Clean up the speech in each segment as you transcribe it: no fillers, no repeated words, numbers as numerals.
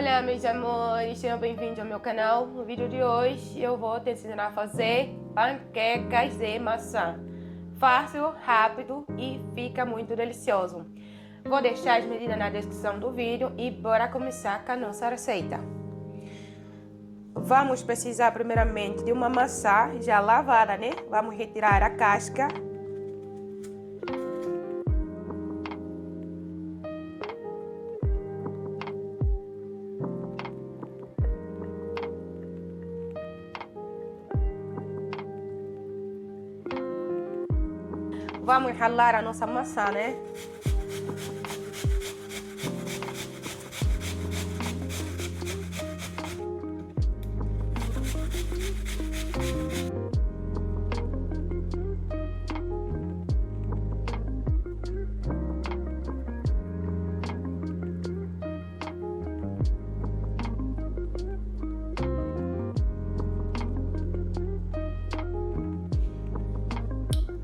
Olá meus amores, sejam bem-vindos ao meu canal. No vídeo de hoje eu vou te ensinar a fazer panquecas de maçã. Fácil, rápido e fica muito delicioso. Vou deixar as medidas na descrição do vídeo e bora começar com a nossa receita. Vamos precisar primeiramente de uma maçã já lavada, né? Vamos retirar a casca. Vamos ralar a nossa maçã, né?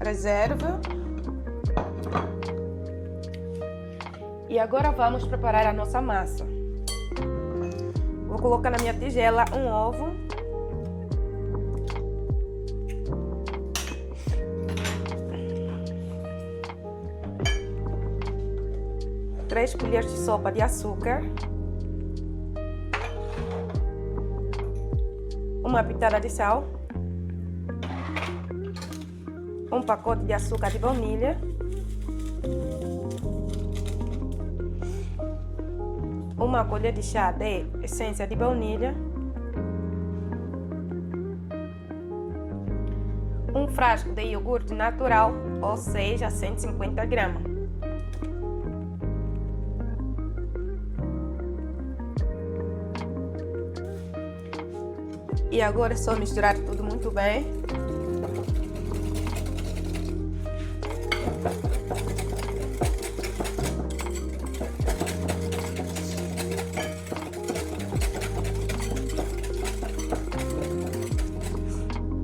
Reserva. E agora vamos preparar a nossa massa. Vou colocar na minha tigela um ovo. Três colheres de sopa de açúcar. Uma pitada de sal. Um pacote de açúcar de baunilha. Uma colher de chá de essência de baunilha. Um frasco de iogurte natural, ou seja, 150 gramas. E agora é só misturar tudo muito bem.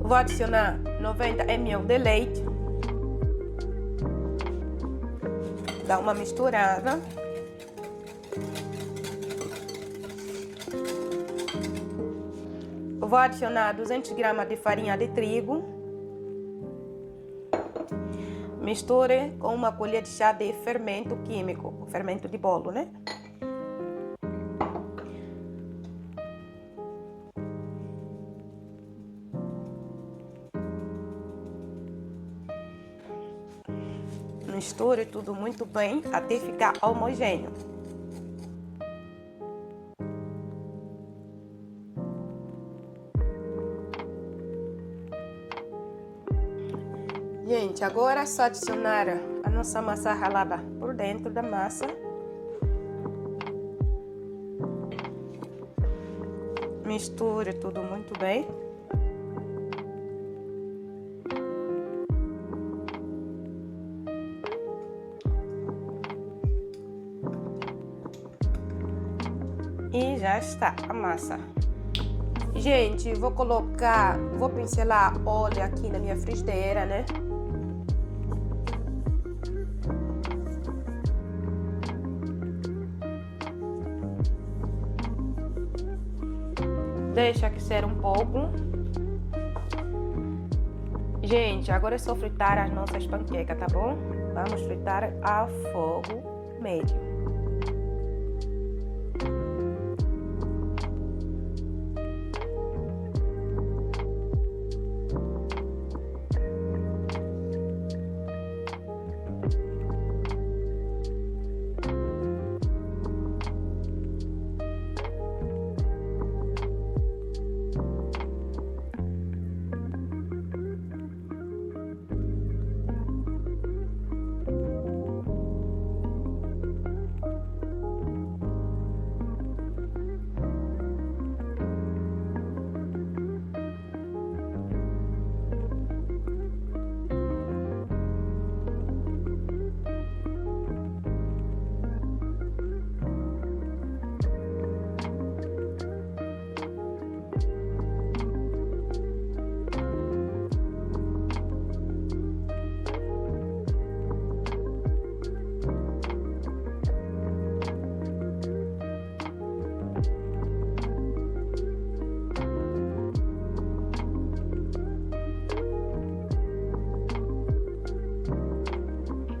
Vou adicionar 90 ml de leite. Dá uma misturada. Vou adicionar 200 gramas de farinha de trigo. Misture com uma colher de chá de fermento químico, fermento de bolo, né? Misture tudo muito bem até ficar homogêneo. Gente, agora é só adicionar a nossa massa ralada por dentro da massa. Misture tudo muito bem. E já está a massa. Gente, vou pincelar óleo aqui na minha frigideira, né? Deixa aquecer um pouco. Gente, agora é só fritar as nossas panquecas, tá bom? Vamos fritar a fogo médio.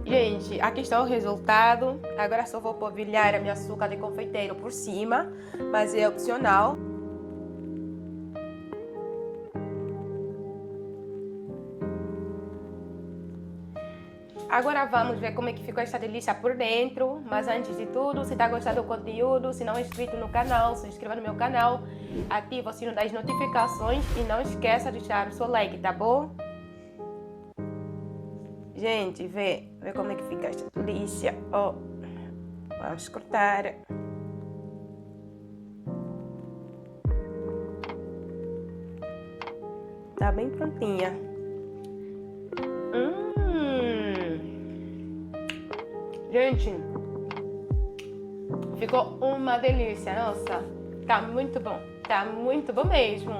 Gente, aqui está o resultado. Agora só vou polvilhar a minha açúcar de confeiteiro por cima, mas é opcional. Agora vamos ver como é que ficou essa delícia por dentro. Mas antes de tudo, se está gostando do conteúdo, se não é inscrito no canal, se inscreva no meu canal, ativa o sino das notificações e não esqueça de deixar o seu like, tá bom? Gente, vê como é que fica essa delícia. Ó, vamos cortar. Tá bem prontinha. Gente, ficou uma delícia, nossa. Tá muito bom mesmo.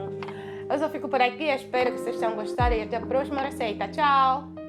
Eu só fico por aqui, espero que vocês tenham gostado e até a próxima receita. Tchau!